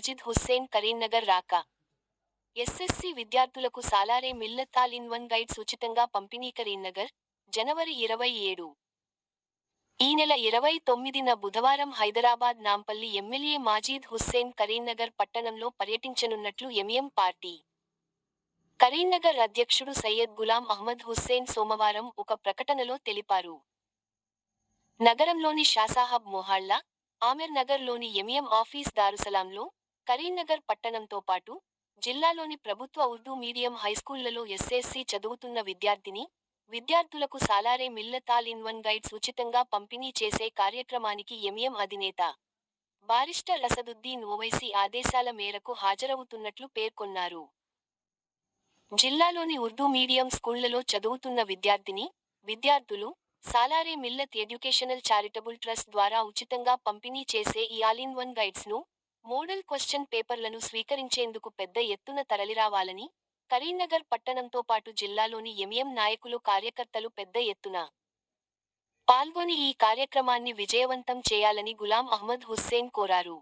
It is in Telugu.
మాజిద్ హుస్సేన్ కరీంనగర్ రాక. ఎస్ఎస్సి విద్యార్థులకు Salare Millat all in one guides ఉచితంగా పంపిణీ కరీంనగర్, జనవరి 27. ఈ నెల 29న బుధవారం హైదరాబాద్ నాంపల్లి ఎమ్మెల్యే మాజీద్ హుస్సేన్ కరీంనగర్ పట్టణంలో పర్యటించనున్నట్లు ఎంఎం పార్టీ కరీంనగర్ అధ్యక్షుడు సయ్యద్ గులాం అహ్మద్ హుస్సేన్ సోమవారం ఒక ప్రకటనలో తెలిపారు. నగరంలోని షాసాహబ్ మొహాల్లా, ఆమెర్ నగర్లోని ఎంఎం ఆఫీస్ దారుసలాంలో, కరీంనగర్ పట్టణంతో పాటు, జిల్లాలోని ప్రభుత్వ ఉర్దూ మీడియం హైస్కూళ్లలో ఎస్ఎస్సి చదువుతున్న విద్యార్థులకు Salare Millat all in one guides ఉచితంగా పంపిణీ చేసే కార్యక్రమానికి ఎంఎం అధినేత బారిస్టర్ అసదుద్దీన్ ఓవైసీ ఆదేశాల మేరకు హాజరవుతున్నట్లు పేర్కొన్నారు. జిల్లాలోని ఉర్దూ మీడియం స్కూళ్లలో చదువుతున్న విద్యార్థులు Salare Millat educational charitable trust ద్వారా ఉచితంగా పంపిణీ చేసే ఈ ఆల్ ఇన్ వన్ గైడ్స్ను, మోడల్ క్వశ్చన్ పేపర్లను స్వీకరించేందుకు పెద్ద ఎత్తున తరలిరావాలని, కరీంనగర్ పట్టణంతో పాటు జిల్లాలోని ఎంఎం నాయకులు కార్యకర్తలు పెద్ద ఎత్తున పాల్గొని ఈ కార్యక్రమాన్ని విజయవంతం చేయాలని గులాం అహ్మద్ హుస్సేన్ కోరారు.